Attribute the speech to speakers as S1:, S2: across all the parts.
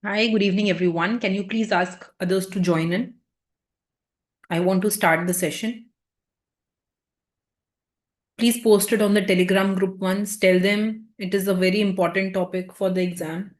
S1: Hi, good evening, everyone. Can you please ask others to join in? I want to start the session. Please post it on the Telegram group once. Tell them it is a very important topic for the exam.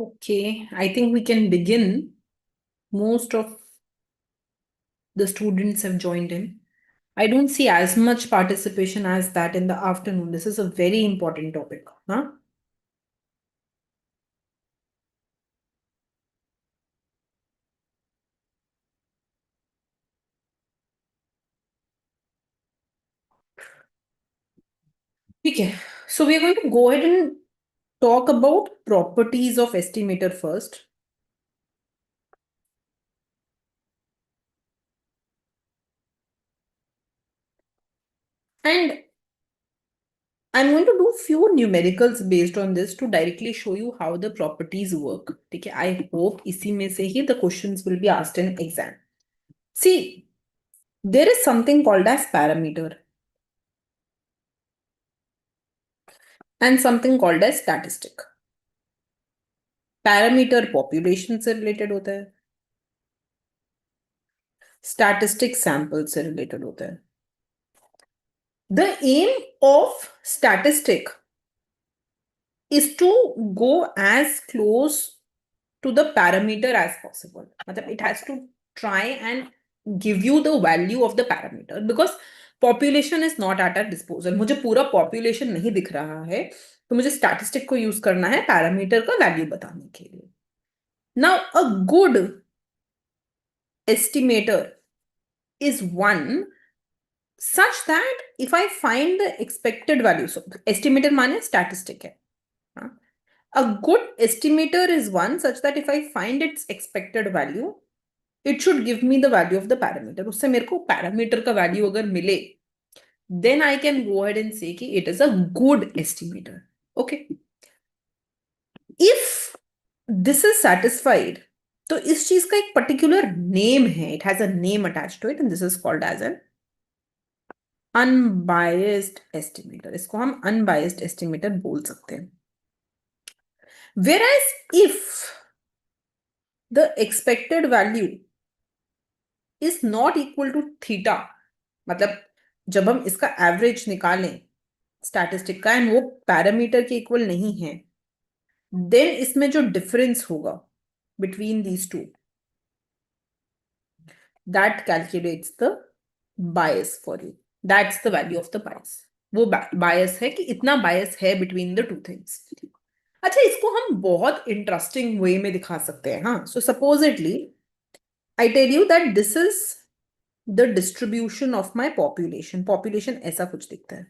S1: Okay, I think we can begin. Most of the students have joined in. I don't see as much participation as that in the afternoon. This is a very important topic. Huh? Okay, so we are going to go ahead and talk about properties of estimator first. And I'm going to do few numericals based on this to directly show you how the properties work. Okay, I hope इसी में से ही the questions will be asked in exam. See, there is something called as parameter and something called as statistic. Parameter population से related होता है, statistic sample से related होता है. The aim of statistic is to go as close to the parameter as possible. मतलब it has to try and give you the value of the parameter because population is not at our disposal. मुझे पूरा population नहीं दिख रहा है तो मुझे statistic को use करना है parameter का value बताने के लिए. Now a good estimator is one such that if I find the expected value, so estimator माने statistic है. हाँ? A good estimator is one such that if I find its expected value, it should give me the value of the parameter. उससे मेरे को parameter का value अगर मिले, then I can go ahead and say कि it is a good estimator. Okay. If this is satisfied, तो इस चीज का एक particular name है. It has a name attached to it and this is called as an unbiased estimator. इसको हम unbiased estimator बोल सकते हैं. Whereas if the expected value is not equal to theta, मतलब जब हम इसका एवरेज निकालें स्टैटिस्टिक का एंड वो पैरामीटर के इक्वल नहीं है, देन इसमें जो डिफरेंस होगा between these two that calculates the bias for you. That's the value of the bias. वो बायस है कि इतना बायस है बिटवीन द टू थिंग्स. अच्छा, इसको हम बहुत इंटरेस्टिंग वे में दिखा सकते हैं. हाँ, so supposedly I tell you that this is the distribution of my population. Population ऐसा कुछ दिखता है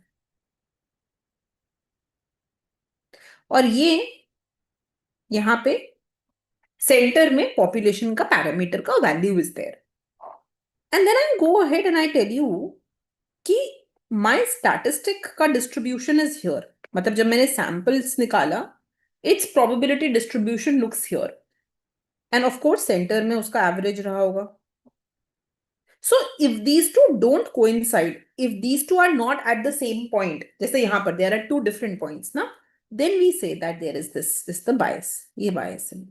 S1: और ये यहां पे सेंटर में पॉपुलेशन का पैरामीटर का value is there. And then I go ahead and I tell you कि माय स्टैटिस्टिक का डिस्ट्रीब्यूशन इज हियर. मतलब जब मैंने सैंपल्स निकाला, its probability distribution looks here and of course centre में उसका एवरेज रहा होगा. So if these two don't coincide, if these two are not at the same point, जैसे यहाँ पर there are two different points, ना, then we say that there is this the bias. ये bias है.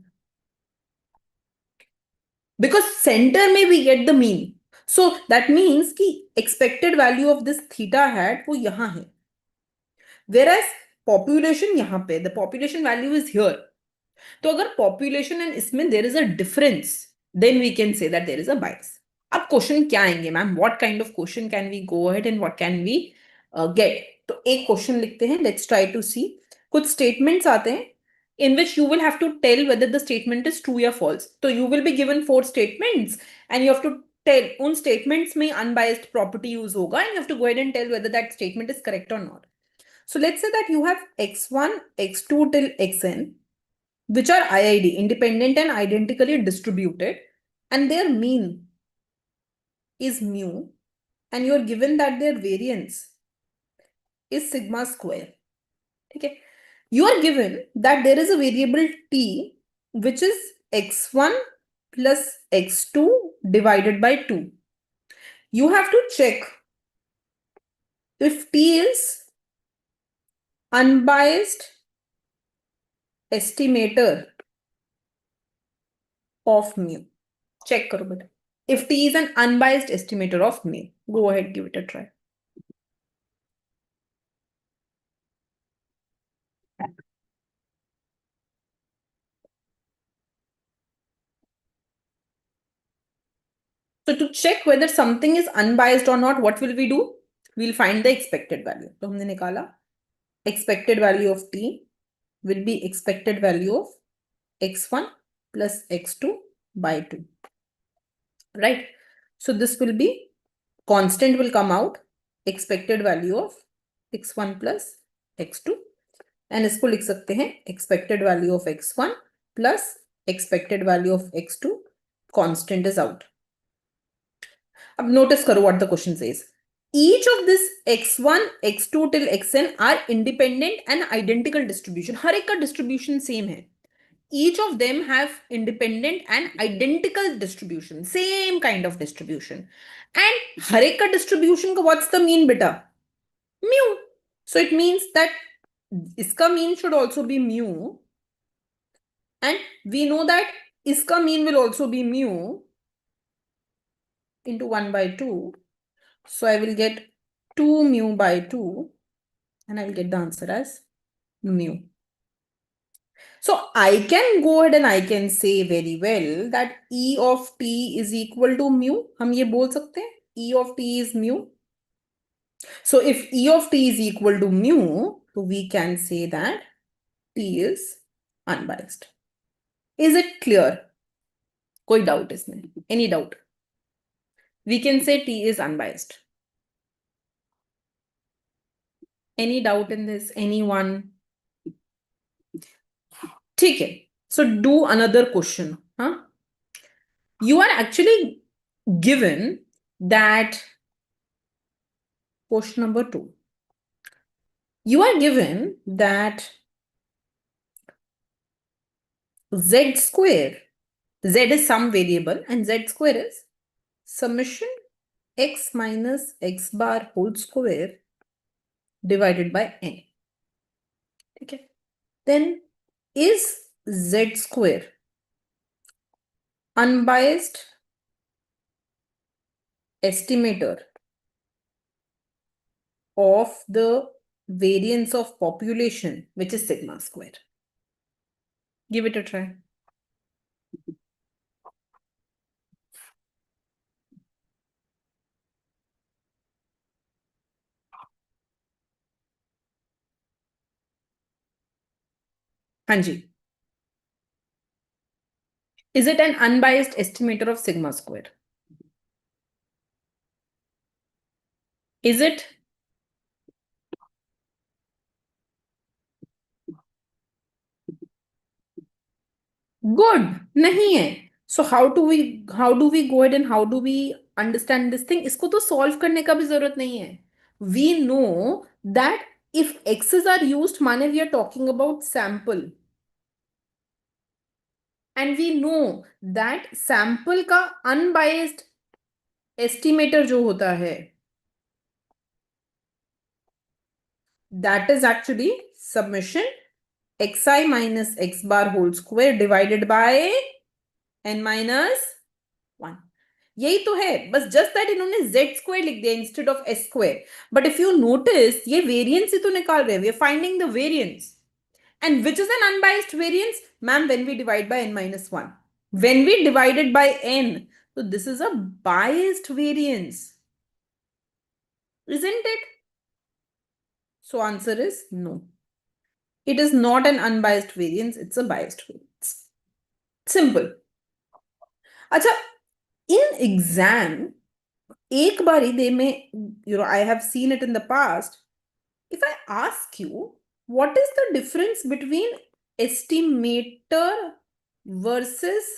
S1: Because center में we get the mean. So that means कि expected value of this theta hat वो यहाँ है. Whereas population यहाँ पे, the population value is here. तो अगर population and इसमें there is a difference, then we can say that there is a bias. अब क्वेश्चन क्या आएंगे ma'am? What kind of question can we go ahead and what can we get? तो एक question लिखते हैं, let's try to सी. कुछ statements आते हैं in which you will have to tell whether the statement is true or false. So you will be given 4 statements and you have to tell उन statements में unbiased property use होगा and you have to go ahead and tell whether that statement is correct or not. So let's say that you have x1, x2 till xn, which are IID, independent and identically distributed, and their mean is mu, and you are given that their variance is sigma square. Okay, you are given that there is a variable t which is x1 plus x2 divided by 2. You have to check if t is unbiased estimator of mu. Check karo beta. If t is an unbiased estimator of mu, go ahead, give it a try. So to check whether something is unbiased or not, what will we do? We'll find the expected value. So हमने निकाला expected value of t will be expected value of x1 plus x2 by 2. Right? So this will be constant will come out expected value of x1 plus x2, and इसको लिख सकते हैं expected value of x1 plus expected value of x2. Constant is out. अब notice करो what the question says. Each of this x1, x2 till xn are independent and identical distribution. हर एक का distribution same है. Each of them have independent and identical distribution, same kind of distribution. And हर एक का distribution का what's the mean beta? Mu. So it means that इसका mean should also be mu. And we know that इसका mean will also be mu into 1 by 2. So I will get 2 mu by 2 and I will get the answer as mu. So I can go ahead and I can say very well that E of t is equal to mu. हम ये बोल सकते हैं E of t is mu. So if E of t is equal to mu, so we can say that t is unbiased. Is it clear? कोई doubt इसमें? Any doubt? We can say t is unbiased. Any doubt in this? Anyone? ठीक है. So do another question. Huh? You are actually given that question number 2. You are given that z square, z is some variable and z square is summation x minus x bar whole square divided by n. Okay. Then is z square unbiased estimator of the variance of population, which is sigma square? Give it a try. Hanji. Is it an unbiased estimator of sigma square? Is it? Good. नहीं है. So how do we go ahead and how do we understand this thing? इसको तो solve करने का भी जरूरत नहीं है. We know that if x's are used, माने we are talking about sample. And we know that sample का unbiased एस्टिमेटर जो होता है that is actually submission xi minus x bar whole square divided by n minus 1. यही तो है, बस just that इन्होंने z स्क्वायर लिख दिया instead of s square. But if you notice ये वेरिएंस ही तो निकाल रहे हैं, we are finding the variance. And which is an unbiased variance? Ma'am, when we divide by n minus 1. When we divided by n, so this is a biased variance. Isn't it? So answer is no. It is not an unbiased variance, it's a biased variance. Simple. अच्छा, in exam, एक बारी they may, I have seen it in the past. If I ask you, what is the difference between estimator versus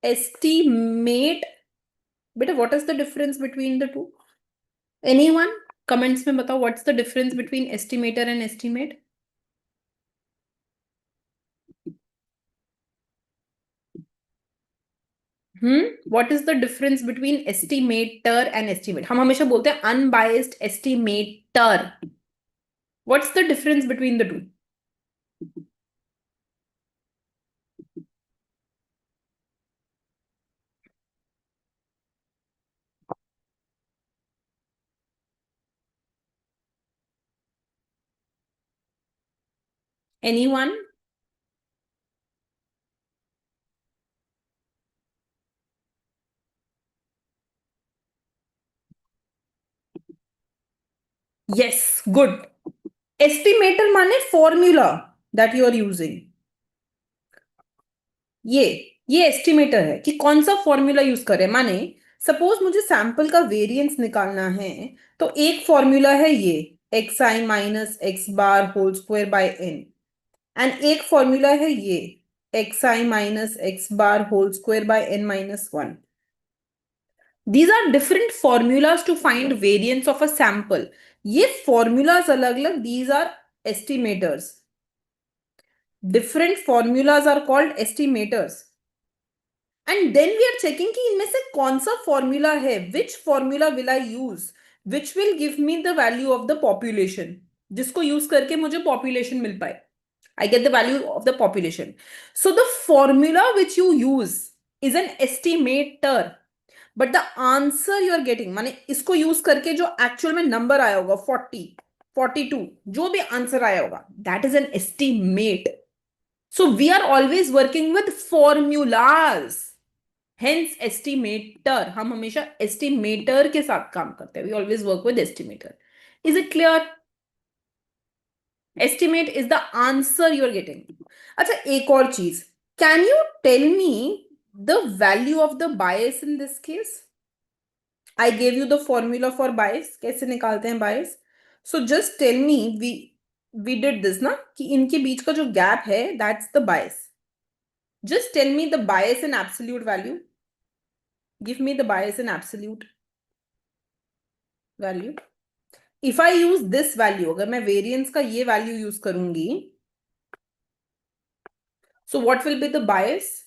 S1: estimate? Beta, what is the difference between the two? Anyone? Comments में बताओ, what's the difference between estimator and estimate? What is the difference between estimator and estimate? हम हमेशा बोलते हैं unbiased estimator. What's the difference between the two? Anyone? Yes, good. Estimator माने formula that you are using. ये estimator है कि कौन सा फॉर्मूला यूज करें. माने सपोज मुझे सैंपल का वेरिएंस निकालना है, तो एक फॉर्मूला है ये xi minus x bar whole square by n, and एक फॉर्मूला है ये xi minus x bar whole square by n minus 1. These are different formulas to find variance of a sample. ये formulas अलग अलग, these are estimators. Different formulas are called estimators. And then we are checking कि इनमें से कौन सा formula है, which formula will I use, which will give me the value of the population, जिसको use करके मुझे population मिल पाए. I get the value of the population. So the formula which you use is an estimator. But the answer you are getting, माने इसको use करके जो actual में number आया होगा 40, 42, जो भी answer आया होगा, that is an estimate. So we are always working with formulas. Hence estimator. हम हमेशा estimator के साथ काम करते हैं. We always work with estimator. Is it clear? Estimate is the answer you are getting. अच्छा, एक और चीज. Can you tell me the value of the bias in this case? I gave you the formula for bias. कैसे निकालते हैं bias? So just tell me, we did this ना, कि इनके बीच का जो gap है, that's the bias. Just tell me the bias in absolute value. Give me the bias in absolute value. If I use this value, अगर मैं variance का ये value use करूंगी, so what will be the bias?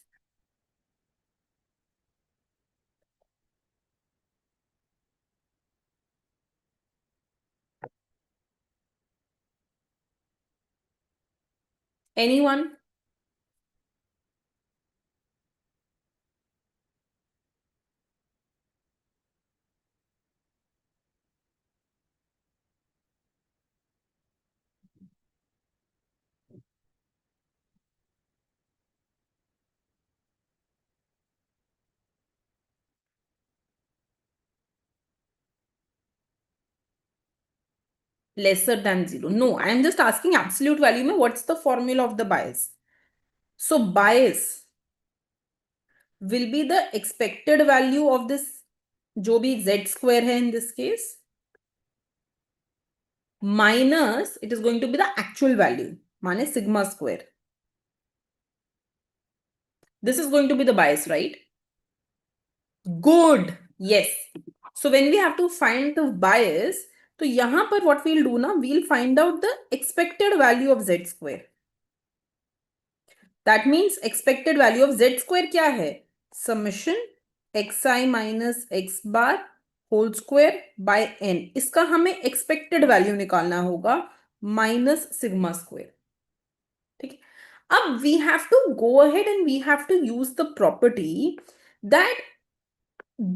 S1: Anyone? Lesser than 0. No, I am just asking absolute value में what's the formula of the bias? So bias will be the expected value of this, जो भी z square है in this case, minus it is going to be the actual value, माने sigma square. This is going to be the bias, right? Good. Yes. So when we have to find the bias, तो यहां पर what we'll do ना, we'll find out the expected value of z square. That means expected value of z square क्या है? Summation xi minus x bar whole square by n, इसका हमें expected value निकालना होगा माइनस सिग्मा स्क्वायर। ठीक है, अब we have to go ahead and we have to use the property that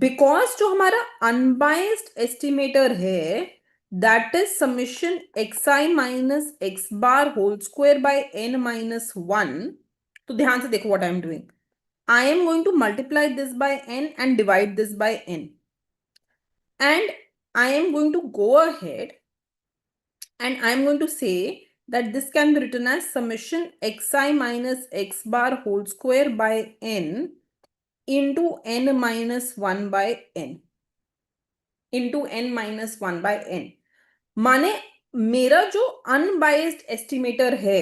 S1: because जो हमारा अनबायस्ड एस्टिमेटर है that is summation xi minus x bar whole square by n minus 1। तो ध्यान से देखो what I am doing, I am going to multiply this by n and divide this by n. And I am going to go ahead and I am going to say that this can be written as summation xi minus x bar whole square by n into n minus 1 by n into n minus 1 by n। माने मेरा जो unbiased estimator है,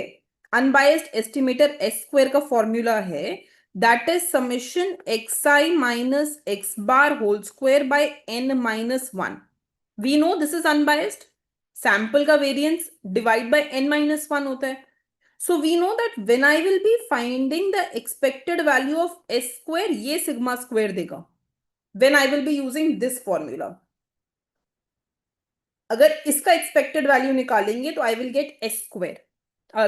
S1: unbiased estimator S square का formula है that is summation xi minus x bar whole square by n minus 1। We know this is unbiased, sample का variance divide by n minus 1 होता है। So we know that when I will be finding the expected value of S square, ये sigma square देगा when I will be using this formula. अगर इसका expected value निकालेंगे तो I will get S square,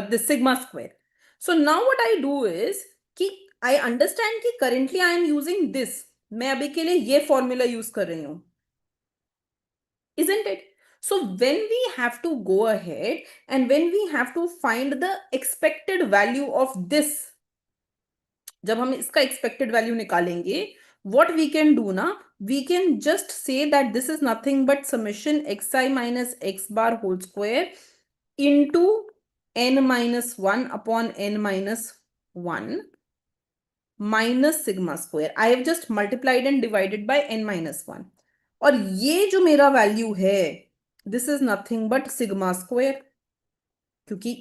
S1: this sigma square. So now what I do is कि I understand कि currently I am using this, मैं अभी के लिए ये फॉर्मूला यूज कर रही हूं, isn't it? So when we have to go ahead and when we have to find the expected value of this, जब हम इसका एक्सपेक्टेड वैल्यू निकालेंगे what we can do ना, we can just say that this is nothing but summation xi minus x bar whole square into n minus 1 upon n minus 1 minus sigma square. I have just multiplied and divided by n minus 1 और ये जो मेरा value है this is nothing but sigma square, क्योंकि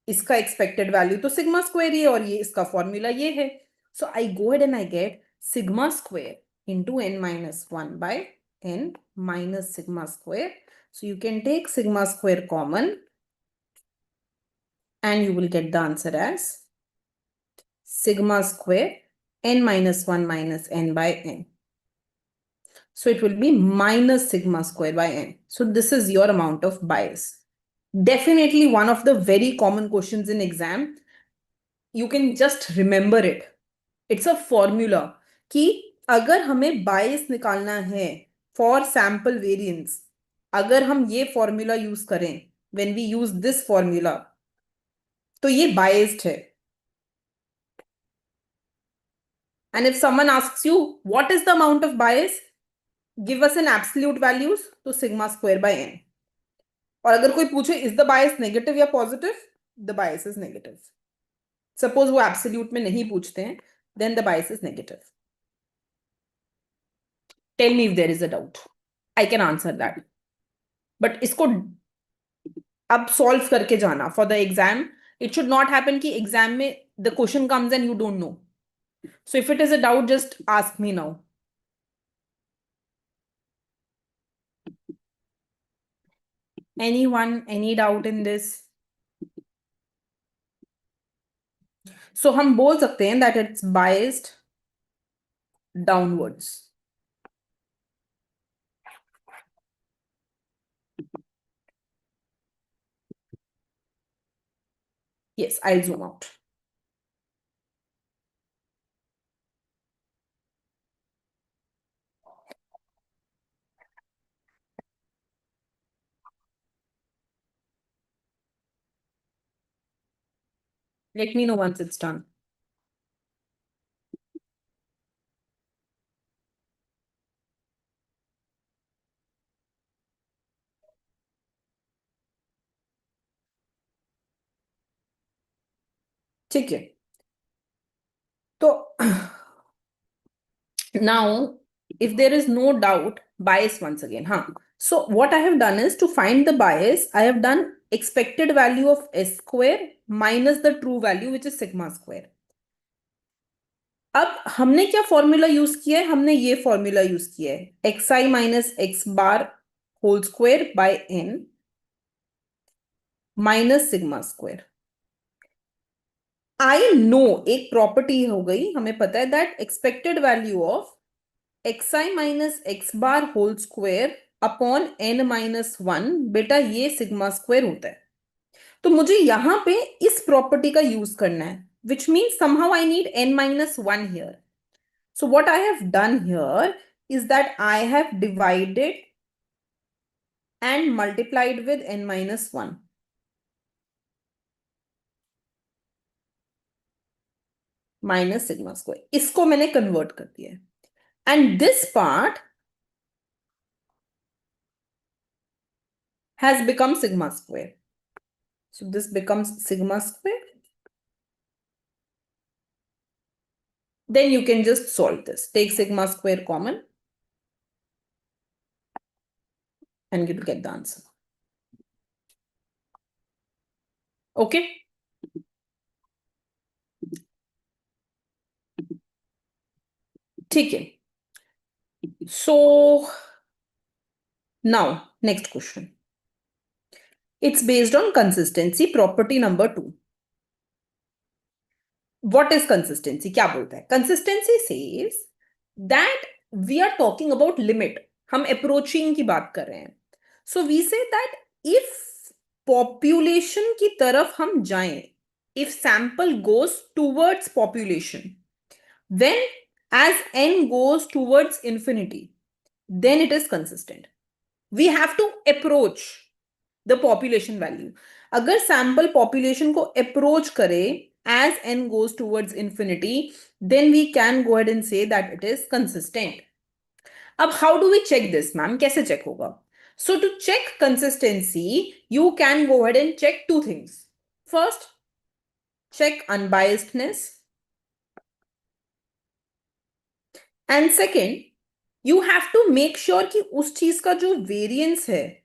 S1: इसका expected value तो sigma square ही है और ये इसका फॉर्मूला ये है। So I go ahead and I get sigma square into n minus 1 by n minus sigma square. So you can take sigma square common and you will get the answer as sigma square n minus 1 minus n by n. So it will be minus sigma square by n. So this is your amount of bias. Definitely one of the very common questions in exam. You can just remember it. It's a formula कि अगर हमें बायस निकालना है for sample variance, अगर हम ये formula use करें, when we use this formula, तो ये बायस्ड है। And if someone asks you what is the amount of bias, give us an absolute values, तो sigma square by n। और अगर कोई पूछे is the bias negative या positive, the bias is negative। Suppose वो absolute में नहीं पूछते हैं, then the bias is negative। Tell me if there is a doubt, I can answer that। but इसको अब सॉल्व करके जाना for the exam. It should not happen कि एग्जाम में the question comes and you don't know. So if it is a doubt just ask me now. Anyone, any doubt in this? So हम बोल सकते हैं that it's biased downwards। Yes, I'll zoom out। Let me know once it's done। ठीक है, तो now if there is no doubt, bias once again, huh? So what I have done is to find the bias, I have done expected value of s square minus the true value which is sigma square। अब हमने क्या formula use किया है, हमने ये formula use किया है xi minus x bar whole square by n minus sigma square. I know एक प्रॉपर्टी हो गई, हमें पता है that expected value of xi minus x bar whole square upon n minus 1, बेटा ये सिग्मा स्क्वायर होता है। तो मुझे यहां पे इस प्रॉपर्टी का यूज करना है, which means somehow I need n minus 1 here. So what I have done here is that I have divided and multiplied with n minus 1. Minus sigma square. इसको मैंने कन्वर्ट कर दिया है. And this part has become sigma square. So this becomes sigma square. Then you can just solve this. Take sigma square common and you'll get the answer. Okay? ठीक है. So now next question. It's based on consistency, property number 2. What is consistency? क्या बोलता है? Consistency says that we are talking about limit. हम approaching की बात कर रहे हैं. So we say that if population की तरफ हम जाएं, if sample goes towards population, then as n goes towards infinity, then it is consistent. We have to approach the population value. अगर sample population को approach करे as n goes towards infinity, then we can go ahead and say that it is consistent. अब how do we check this, ma'am? कैसे check होगा? So to check consistency, you can go ahead and check two things. First, check unbiasedness. And second, you have to make sure कि उस चीज का जो variance है,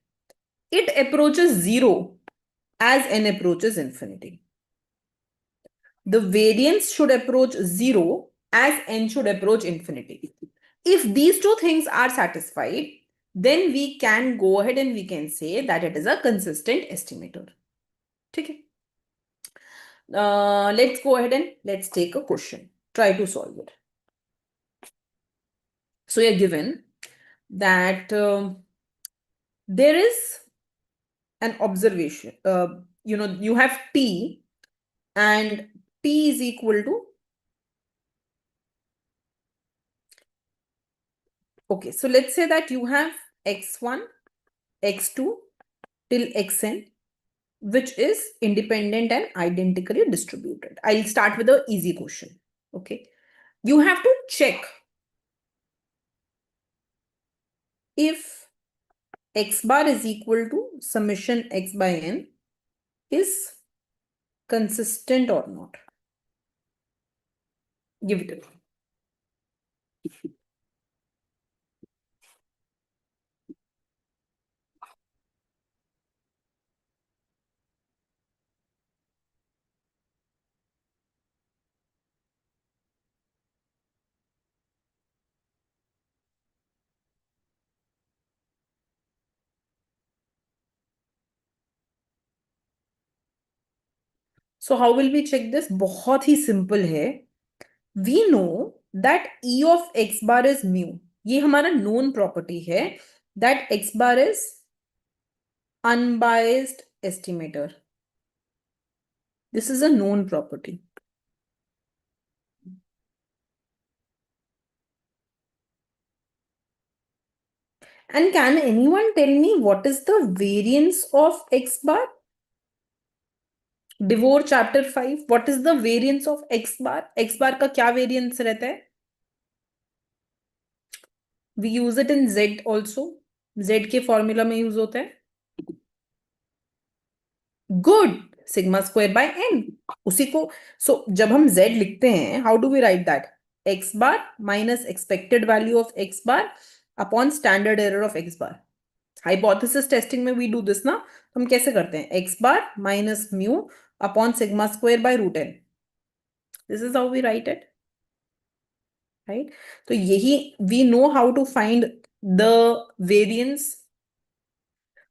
S1: it approaches 0 as n approaches infinity. The variance should approach 0 as n should approach infinity. If these two things are satisfied, then we can go ahead and we can say that it is a consistent estimator. Okay. Let's go ahead and let's take a question. Try to solve it. So you're given that there is an observation. You have t and t is equal to. Okay, so let's say that you have x1, x2 till xn, which is independent and identically distributed. I'll start with an easy question. Okay, you have to check if x bar is equal to summation x by n is consistent or not. Give it a try. So how will we check this? बहुत ही simple है. We know that E of x bar is mu. ये हमारा known property है that x bar is unbiased estimator. This is a known property. And can anyone tell me what is the variance of x bar? Devore chapter 5. What is the variance of x bar? X bar का क्या variance रहता है? We use it in Z also. Z के formula में use होता है. Good. Sigma square by n. उसी को, so जब हम Z लिखते हैं, how do we write that? X bar minus expected value of x bar upon standard error of x bar. Hypothesis testing में we do this ना, हम कैसे करते हैं? X bar minus mu upon sigma square by root n. This is how we write it. Right? So यही we know how to find the variance.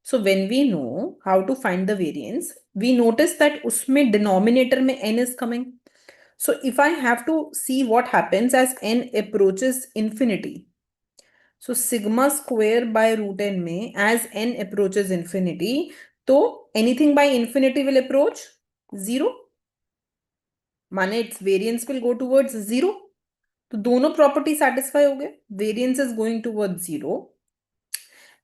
S1: So when we know how to find the variance, we notice that उसमें denominator में n is coming. So if I have to see what happens as n approaches infinity, so sigma square by root N में as N approaches infinity, तो anything by infinity will approach zero, माने it's variance will go towards zero. तो दोनों property satisfy हो गए, variance is going towards zero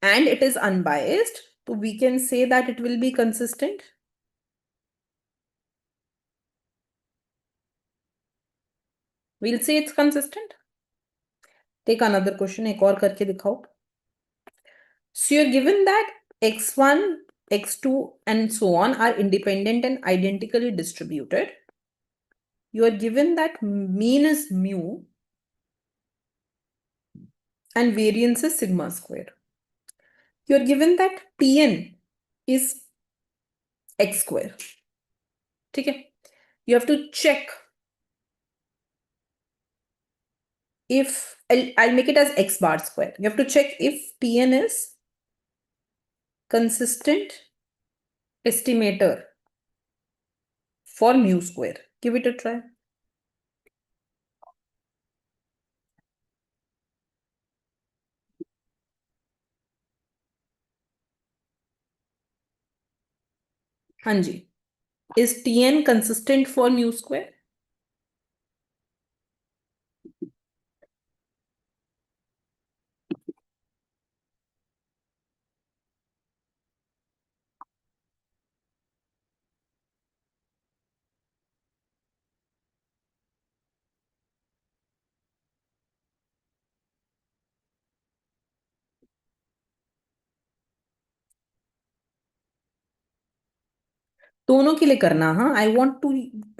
S1: and it is unbiased, so we can say that it will be consistent. We'll say it's consistent. Take another question, एक और करके दिखाओ. So you're given that x1, x2 and so on are independent and identically distributed. You are given that mean is mu and variance is sigma square. You are given that Tn is x square. ठीक है? You have to check if I'll make it as x bar square. You have to check if Tn is consistent estimator for mu square. Give it a try. हाँ जी. Is Tn consistent for mu square? दोनों के लिए करना. हाँ, I want to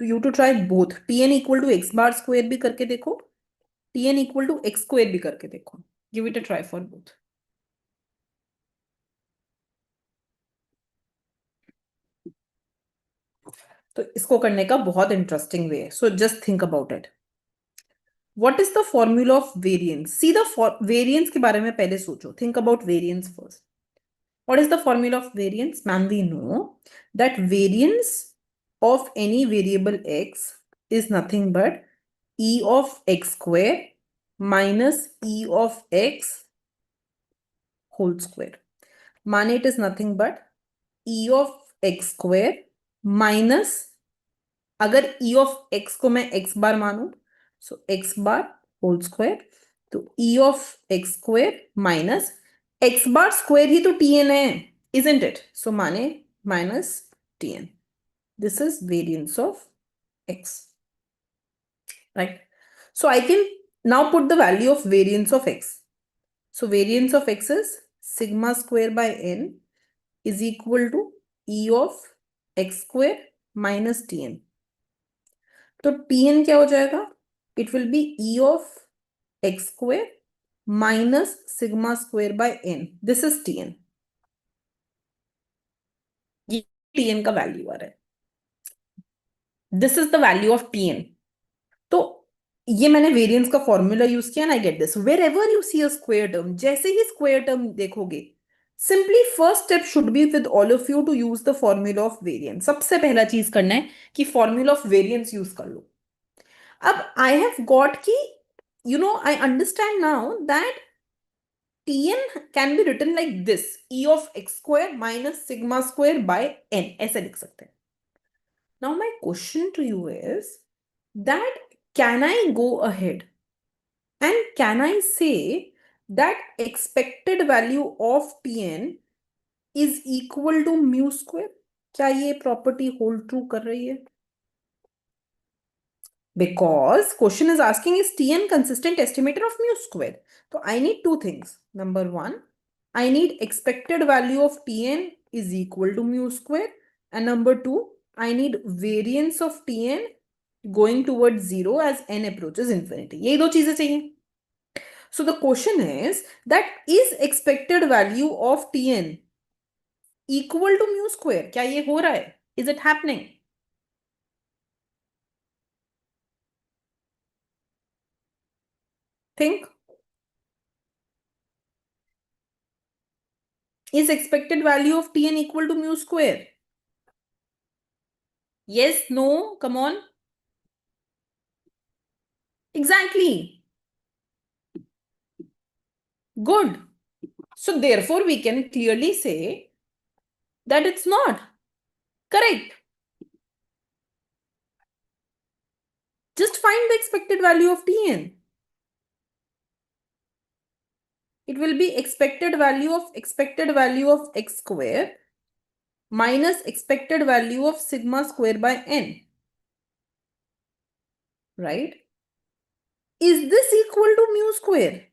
S1: you to try both. Tn equal to x bar square भी करके देखो, Tn equal to x square भी करके देखो. Give it a try for both. तो इसको करने का बहुत इंटरेस्टिंग वे है. So just think about it. What is the formula of variance? See the variance के बारे में पहले सोचो. Think about variance first. What is the formula of variance? Ma'am, we know that variance of any variable x is nothing but e of x square minus e of x whole square. Mane, it is nothing but e of x square minus, अगर e of x को मैं x bar मानूं, so x bar whole square, तो e of x square minus x bar square ही तो tn है, isn't it? So माने minus tn. This is variance of x, right? So I can now put the value of variance of x. So variance of x is sigma square by n is equal to e of x square minus tn. तो tn क्या हो जाएगा? It will be e of x square minus sigma square by n. This is tn. ये tn का value आ रहा है. This is the value of tn. तो ये मैंने वेरिएंस का फॉर्मूला यूज किया, I get this. Wherever you see a square term, जैसे ही स्क्वायर टर्म देखोगे, simply first step should be with all of you to use the formula of variance. सबसे पहला चीज करना है कि फॉर्मूला ऑफ वेरिएंस यूज कर लो. अब आई हैव गॉट कि I understand now that Tn can be written like this, e of x square minus sigma square by n. ऐसे लिख सकते हैं. Now my question to you is that can I go ahead and can I say that expected value of Tn is equal to mu square? क्या ये property hold true कर रही है? Because question is asking is Tn consistent estimator of mu square. So I need two things. Number one, I need expected value of Tn is equal to mu square. And number two, I need variance of Tn going towards zero as n approaches infinity. ये दो चीजें चाहिए. So the question is that is expected value of Tn equal to mu square? क्या ये हो रहा है? Is it happening? Think. Is expected value of Tn equal to mu square? Yes, no, come on. Exactly. Good. So therefore, we can clearly say that it's not correct. Just find the expected value of Tn. It will be expected value of x square minus expected value of sigma square by n. Right? Is this equal to mu square?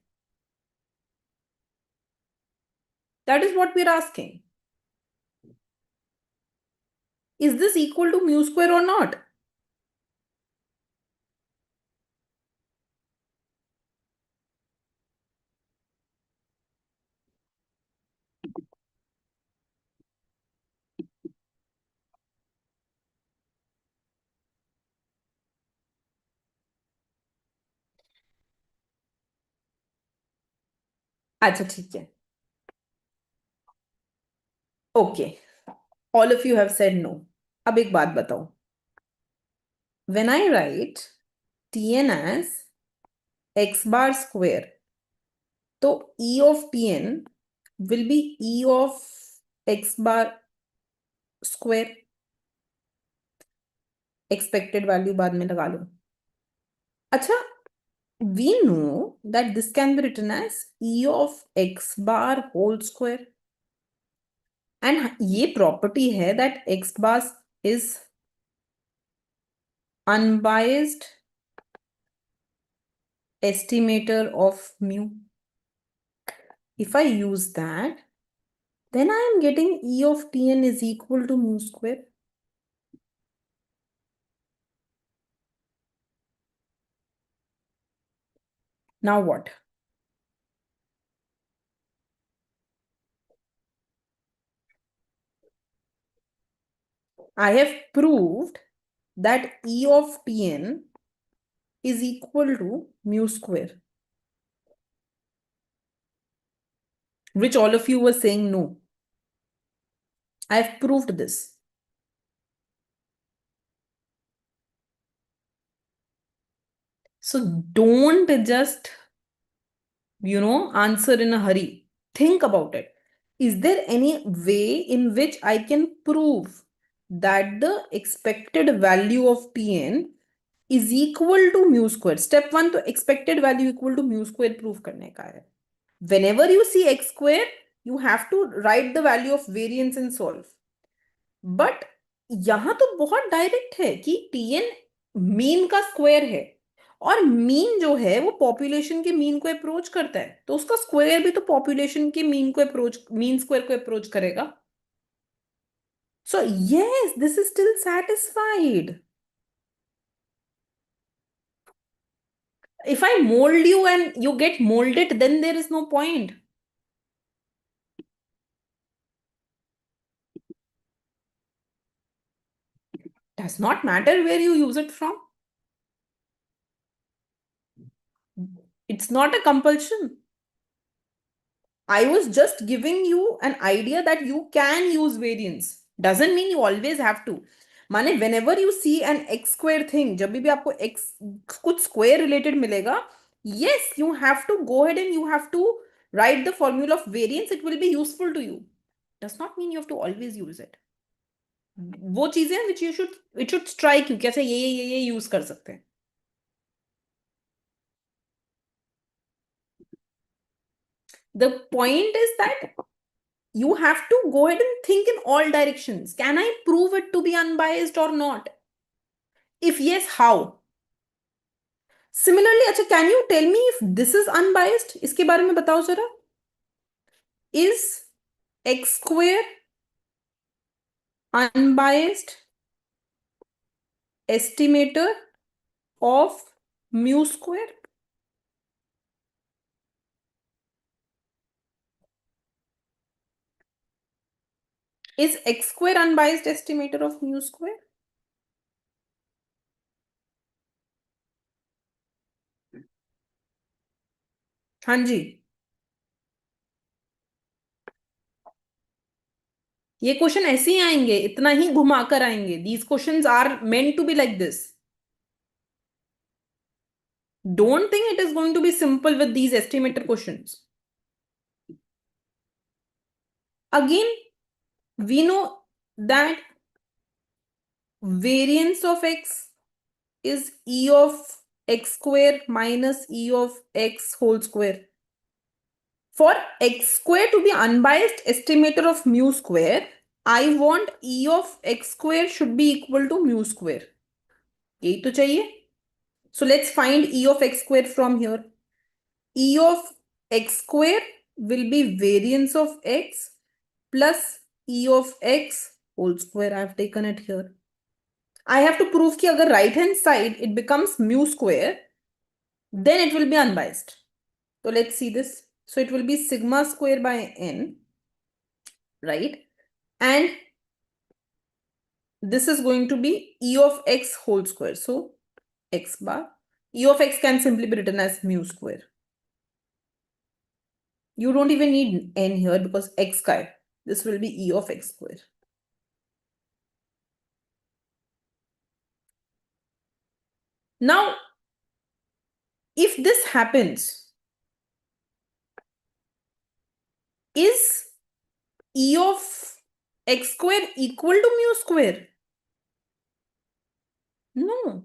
S1: That is what we are asking. Is this equal to mu square or not? अच्छा ठीक है. Okay. All of you have said no. अब एक बात बताओ. When I write Tn as x bar square, तो E of Tn will be E of x bar square. Expected value बाद में लगा लो. अच्छा, we know that this can be written as E of x bar whole square. And ये property है that x bar is unbiased estimator of mu. If I use that, then I am getting E of Tn is equal to mu square. Now what? I have proved that E of Tn is equal to mu square, which all of you were saying no. I have proved this. So don't just, answer in a hurry. Think about it. Is there any way in which I can prove that the expected value of Tn is equal to mu square? Step 1 तो expected value equal to mu square prove करने का है. Whenever you see x square, you have to write the value of variance and solve. But यहां तो बहुत direct है कि Tn mean का स्क्वायर है और मीन जो है वो पॉपुलेशन के मीन को अप्रोच करता है, तो उसका स्क्वायर भी तो पॉपुलेशन के मीन स्क्वायर को अप्रोच करेगा. So yes, this is still satisfied. If I mold you and you get molded, then there is no point. Does not matter where you use it from. It's not a compulsion. I was just giving you an idea that you can use variance. Doesn't mean you always have to. माने whenever you see an x square thing, जब भी आपको x कुछ square related मिलेगा, yes, you have to go ahead and you have to write the formula of variance. It will be useful to you. Does not mean you have to always use it. वो चीजें which you should it should strike you कैसे ये use कर सकते हैं. The point is that you have to go ahead and think in all directions. Can I prove it to be unbiased or not? If yes, how? Similarly, अच्छा, can you tell me if this is unbiased? इसके बारे में बताओ जरा. Is x square unbiased estimator of mu square? Is x square unbiased estimator of mu square? हाँ जी. ये question ऐसे ही आएंगे, इतना ही घुमाकर आएंगे. These questions are meant to be like this. Don't think it is going to be simple with these estimator questions. Again, we know that variance of x is e of x square minus e of x whole square. For x square to be unbiased estimator of mu square, I want e of x square should be equal to mu square. यही तो चाहिए. So let's find e of x square from here. E of x square will be variance of x plus e of x whole square. I have taken it here. I have to prove कि अगर right hand side it becomes mu square, then it will be unbiased. So let's see this. So it will be sigma square by n, right? And this is going to be e of x whole square. So x bar. E of x can simply be written as mu square. You don't even need n here because x square. This will be e of x square. Now, if this happens, is e of x square equal to mu square? No,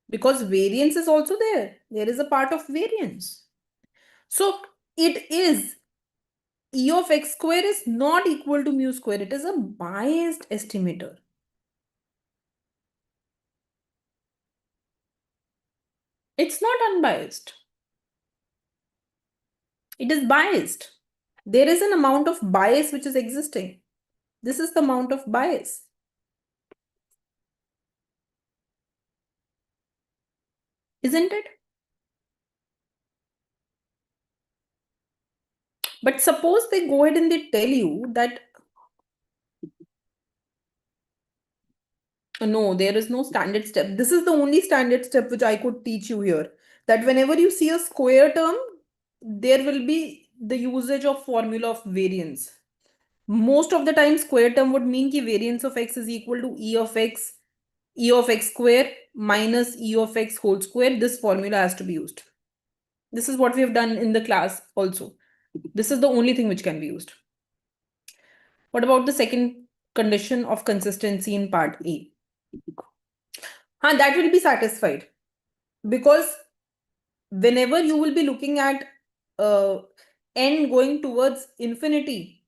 S1: because variance is also there. There is a part of variance. So it is e of x square is not equal to mu square. It is a biased estimator. It's not unbiased. It is biased. There is an amount of bias which is existing. This is the amount of bias. Isn't it? But suppose they go ahead and they tell you that no, there is no standard step. This is the only standard step which I could teach you here. That whenever you see a square term, there will be the usage of formula of variance. Most of the time, square term would mean that variance of x is equal to e of x square minus e of x whole square. This formula has to be used. This is what we have done in the class also. This is the only thing which can be used. What about the second condition of consistency in part A? That will be satisfied because whenever you will be looking at n going towards infinity,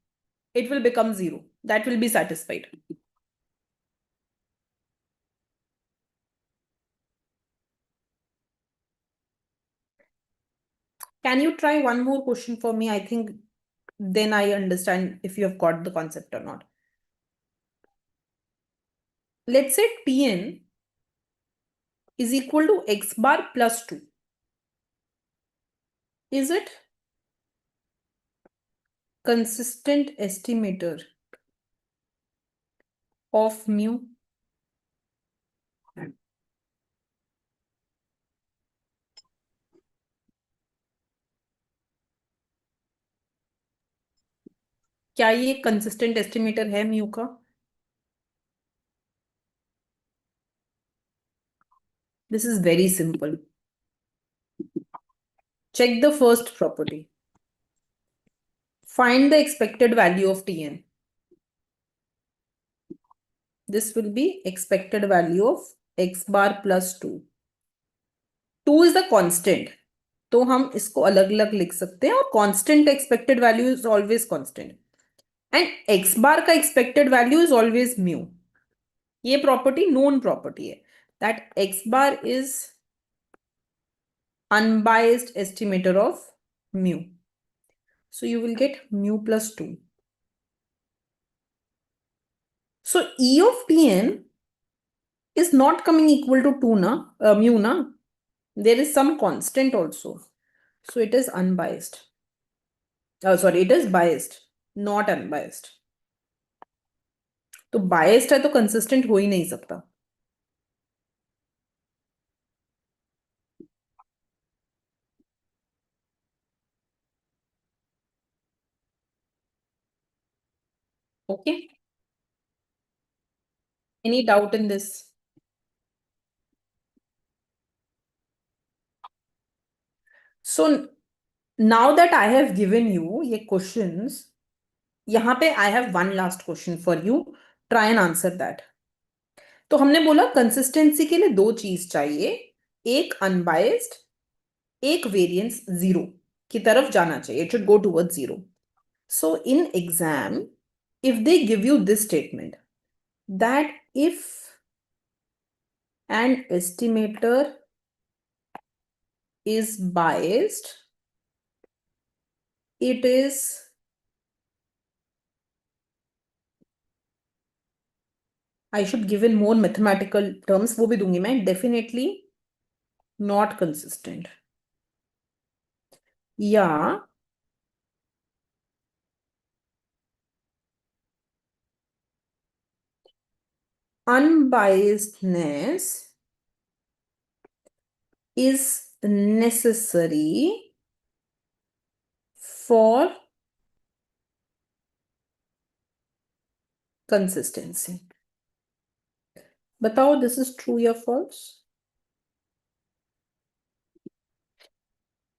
S1: it will become 0. That will be satisfied. Can you try one more question for me? I think then I understand if you have got the concept or not. Let's say Tn is equal to x bar plus 2. Is it consistent estimator of mu? क्या ये consistent estimator है mu का? This is very simple. Check the first property. Find the expected value of Tn. This will be expected value of x bar plus 2. 2 is the constant. तो हम इसको अलग अलग लिख सकते हैं और constant expected value is always constant. And x bar का expected value is always mu. ये property known property है. That x bar is unbiased estimator of mu. So you will get mu plus 2. So E of Tn is not coming equal to 2 na, mu na. There is some constant also. So it is unbiased. Sorry, it is biased, not unbiased. तो biased है तो consistent हो ही नहीं सकता. Okay. Any doubt in this? So now that I have given you ye questions, यहाँ पे I have one last question for you, try and answer that. तो हमने बोला कंसिस्टेंसी के लिए दो चीज चाहिए, एक अनबायस्ड, एक वेरिएंस जीरो की तरफ जाना चाहिए, it should go towards zero. So in exam if they give you this statement that if an estimator is biased, it is I should give in more mathematical terms, वो भी दूंगी मैं, definitely not consistent, या unbiasedness is necessary for consistency। बताओ this is true या false?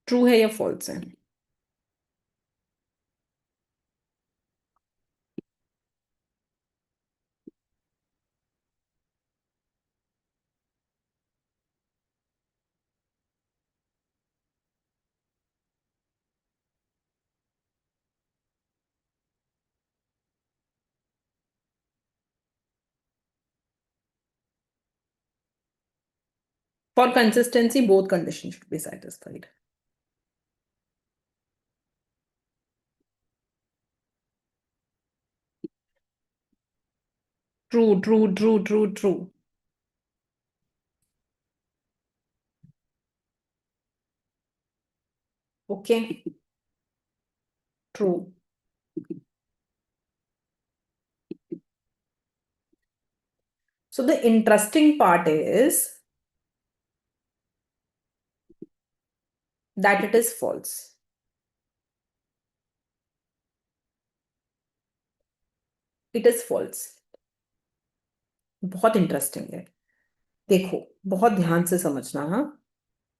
S1: True है या false है? For consistency both conditions should be satisfied। True, true, true, true, true. Okay, true. So the interesting part is that it is false. It is false। बहुत interesting है, देखो बहुत ध्यान से समझना। हाँ,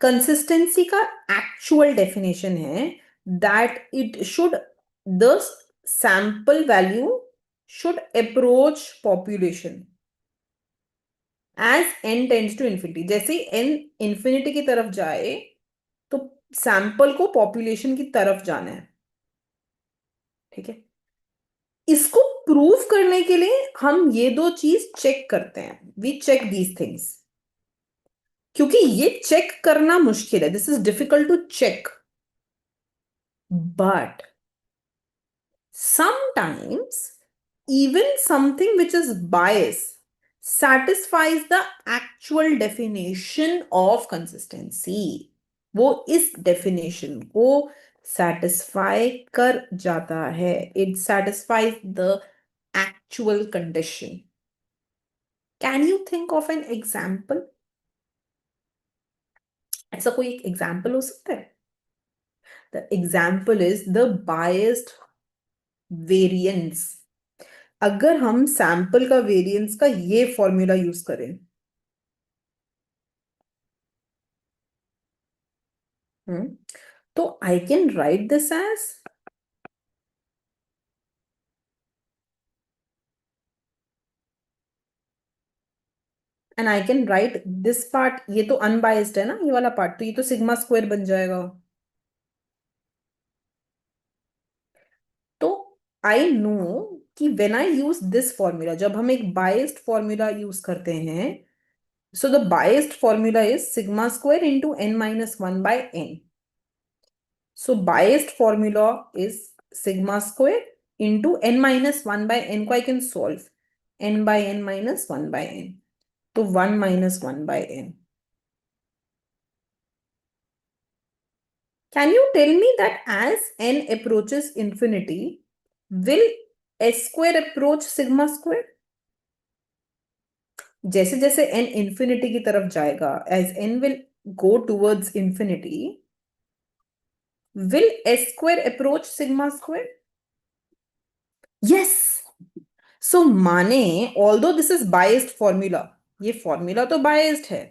S1: कंसिस्टेंसी का एक्चुअल डेफिनेशन है that it should the sample value should approach population as n tends to infinity. जैसे n इन्फिनिटी की तरफ जाए तो सैंपल को पॉपुलेशन की तरफ जाना है, ठीक है। इसको प्रूव करने के लिए हम ये दो चीज चेक करते हैं, वी चेक दीज थिंग्स, क्योंकि ये चेक करना मुश्किल है, this is difficult to check, but sometimes even something which is biased satisfies the actual definition of consistency। वो इस definition को satisfy कर जाता है, it satisfies the actual condition। Can you think of an example? ऐसा कोई एक example हो सकता है? The example is the biased variance। अगर हम सैंपल का वेरिएंस का ये फॉर्मूला यूज करें, तो I can write this as and I can write this part, ये तो अनबाइज्ड है ना ये वाला पार्ट, तो ये तो सिग्मा स्क्वायर बन जाएगा। तो आई नो कि when I use this formula, जब हम एक बाइज्ड फॉर्मूला यूज करते हैं, so the biased formula is sigma square into n minus one by n। So biased formula is sigma square into n minus 1 by n को I can solve, n by n minus 1 by n, तो 1 minus 1 by n। Can you tell me that as n approaches infinity, will s square approach sigma square? जैसे जैसे n infinity की तरफ जाएगा, as n will go towards infinity, will s square approach sigma square? Yes। So माने although this is biased formula, ये formula तो biased है,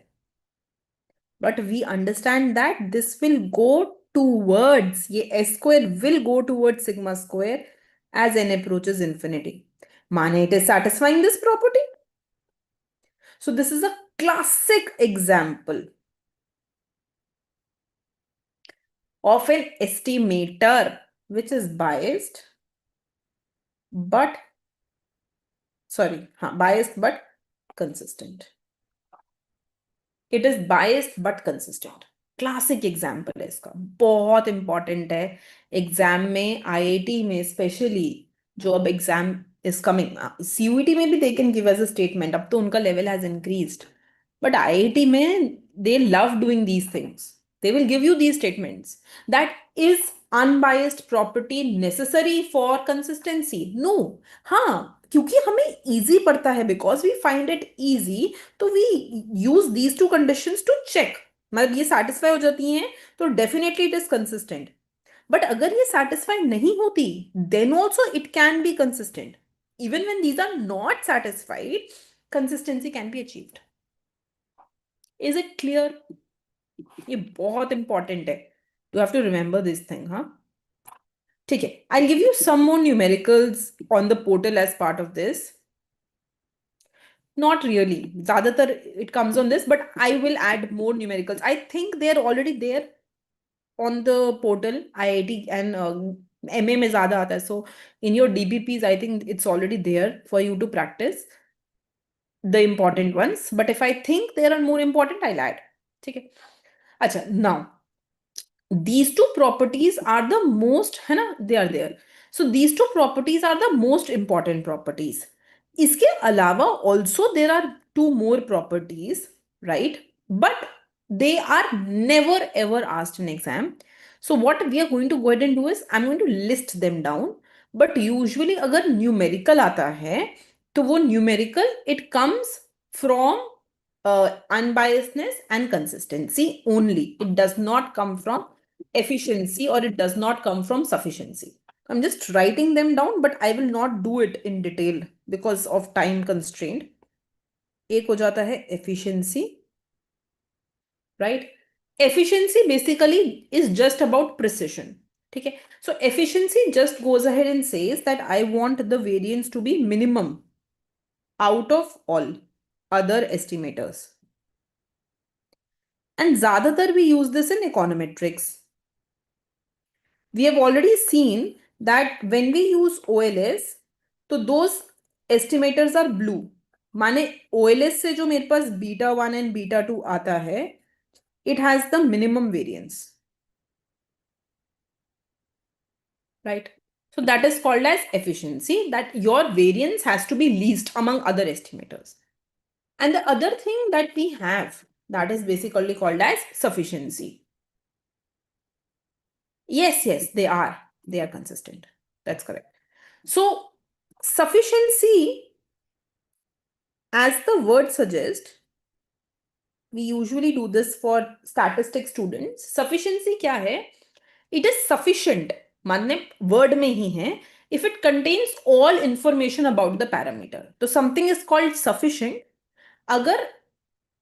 S1: but we understand that this will go towards, ये S square will go towards sigma square as n approaches infinity. Mane it is satisfying this property. So this is a classic example of an estimator which is biased but biased but consistent. It is biased but consistent. Classic example है इसका, बहुत important है exam में, IIT में specially, जो अब exam is coming, CUET में भी they can give as a statement, अब तो उनका level has increased, but IIT में they love doing these things, they will give you these statements that is unbiased property necessary for consistency. No, हाँ, क्योंकि हमें easy पड़ता है, because we find it easy, तो we use these two conditions to check, मतलब ये satisfy हो जाती हैं तो definitely it is consistent. But अगर ये satisfy नहीं होती, then also it can be consistent. Even when these are not satisfied, consistency can be achieved. Is it clear? ये बहुत इंपॉर्टेंट है, you have to remember this thing. हाँ, ठीक है. I give you some more numericals on the portal as part of this. Not really. ज्यादातर it comes on this, but I will add more numericals. I think they are already there on the portal. IIT and MA में ज्यादा आता है. So in your DBPs, I think it's already there for you to practice the important ones. But if I think there are more important, I'll add. ठीक है. अच्छा, now these two properties are the most, है ना, they are there. So these two properties are the most important properties. इसके अलावा also there are two more properties, right? But they are never ever asked in exam. So what we are going to go ahead and do is I'm going to list them down. But usually अगर numerical आता है तो वो numerical it comes from unbiasedness and consistency only. It does not come from efficiency or it does not come from sufficiency. I'm just writing them down, but I will not do it in detail because of time constraint. एक हो जाता है efficiency, right? Efficiency basically is just about precision. ठीक है? So efficiency just goes ahead and says that I want the variance to be minimum out of all other estimators. And ज़्यादातर we use this in econometrics. We have already seen that when we use OLS, तो those estimators are blue. माने OLS से जो मेरे पास beta 1 and beta 2 आता है, it has the minimum variance, right? So that is called as efficiency, that your variance has to be least among other estimators. And the other thing that we have, that is basically called as sufficiency. Yes, they are consistent. That's correct. So sufficiency, as the word suggests, we usually do this for statistics students. Sufficiency क्या है? It is sufficient, मानने word में ही है, if it contains all information about the parameter. तो something is called sufficient अगर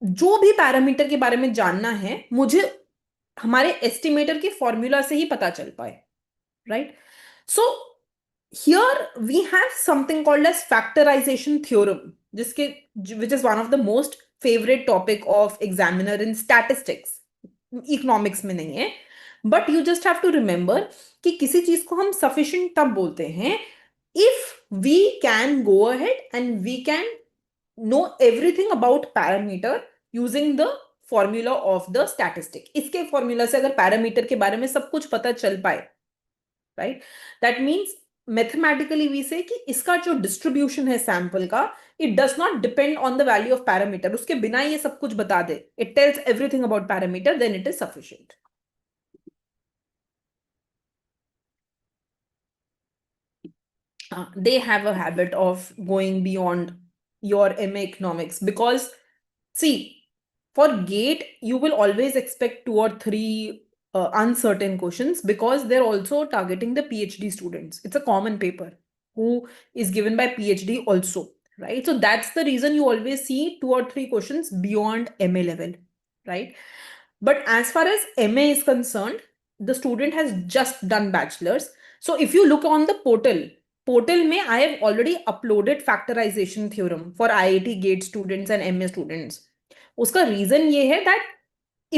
S1: जो भी parameter के बारे में जानना है मुझे हमारे एस्टिमेटर के फॉर्मूला से ही पता चल पाए, right? So here we have something called as factorization theorem, which is one of the most favorite topic of examiner in statistics. Economics में नहीं है, but you just have to remember कि किसी चीज को हम sufficient तब बोलते हैं if we can go ahead and we can know everything about parameter using the formula of the statistic. इसके formula से अगर parameter के बारे में सब कुछ पता चल पाए, right? That means mathematically we say कि इसका जो distribution है sample का, it does not depend on the value of parameter. उसके बिना ये सब कुछ बता दे, it tells everything about parameter, then it is sufficient. They have a habit of going beyond your MA economics because, see, for GATE, you will always expect 2 or 3 uncertain questions because they're also targeting the PhD students. It's a common paper who is given by PhD also, right? So that's the reason you always see 2 or 3 questions beyond MA level, right? But as far as MA is concerned, the student has just done bachelor's. So if you look on the portal, portal में I have already uploaded factorization theorem for IIT GATE students and MA students. उसका reason ये है that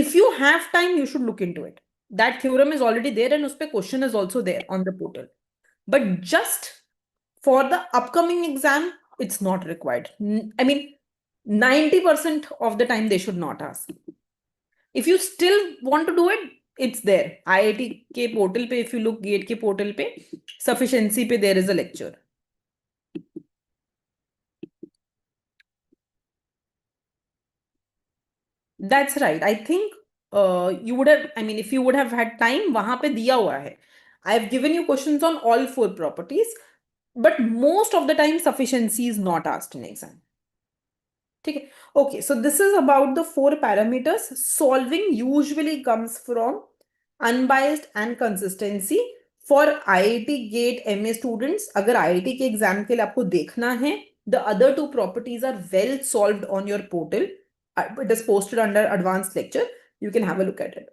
S1: if you have time you should look into it. That theorem is already there and उसपे question is also there on the portal. But just for the upcoming exam, it's not required. I mean, 90% of the time they should not ask. If you still want to do it, it's there. IIT के portal पे, if you look GATE के portal पे, Sufficiency पे there is a lecture. That's right. I think you would have, I mean, if you would have had time, वहां पे दिया हुआ है. I have given you questions on all 4 properties, but most of the time sufficiency is not asked in exam. ठीक है. Okay, so this is about the 4 parameters. Solving usually comes from unbiased and consistency. For IIT GATE MA students, अगर IIT के exam के लिए आपको देखना है, the other 2 properties are well solved on your portal. It is posted under advanced lecture. You can have a look at it.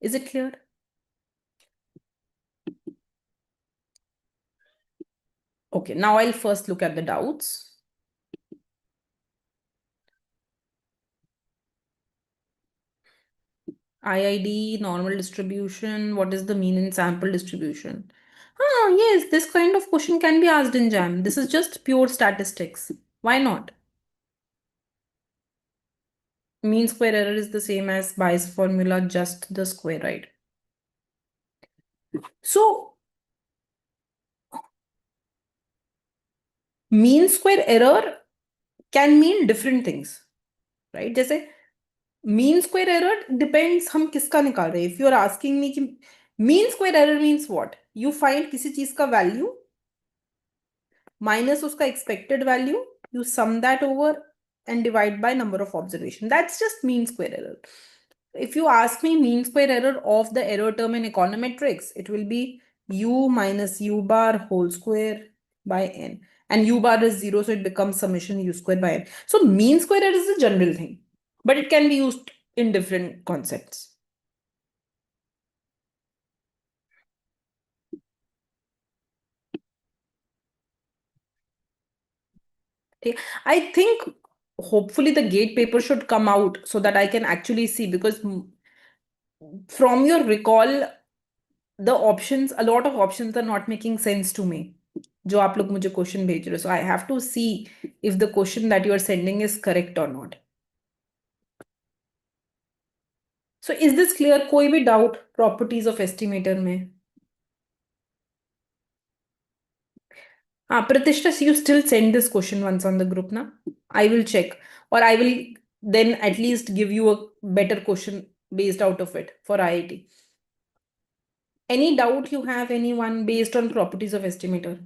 S1: Is it clear? Okay, now I'll first look at the doubts. IID, normal distribution, what is the mean in sample distribution? Ah, yes, this kind of question can be asked in JAM. This is just pure statistics. Why not? Mean square error is the same as Bayes formula, just the square, right? So, mean square error can mean different things, right? जैसे mean square error depends हम किसका निकाल रहे हैं. If you are asking me कि mean square error means what? You find किसी चीज का value minus उसका expected value, you sum that over and divide by number of observation. That's just mean square error. If you ask me mean square error of the error term in econometrics, it will be u minus u bar whole square by n. And u bar is 0, so it becomes summation u square by n. So mean square error is a general thing, but it can be used in different concepts. Okay. I think hopefully the gate paper should come out so that I can actually see, because from your recall, the options, a lot of options are not making sense to me. जो आप लोग मुझे question भेज रहे हो, so I have to see if the question that you are sending is correct or not. So is this clear? कोई भी doubt properties of estimator में? हाँ, Pratishtha, you still send this question once on the group ना? I will check, or I will then at least give you a better question based out of it for IIT. Any doubt you have, anyone, based on properties of estimator?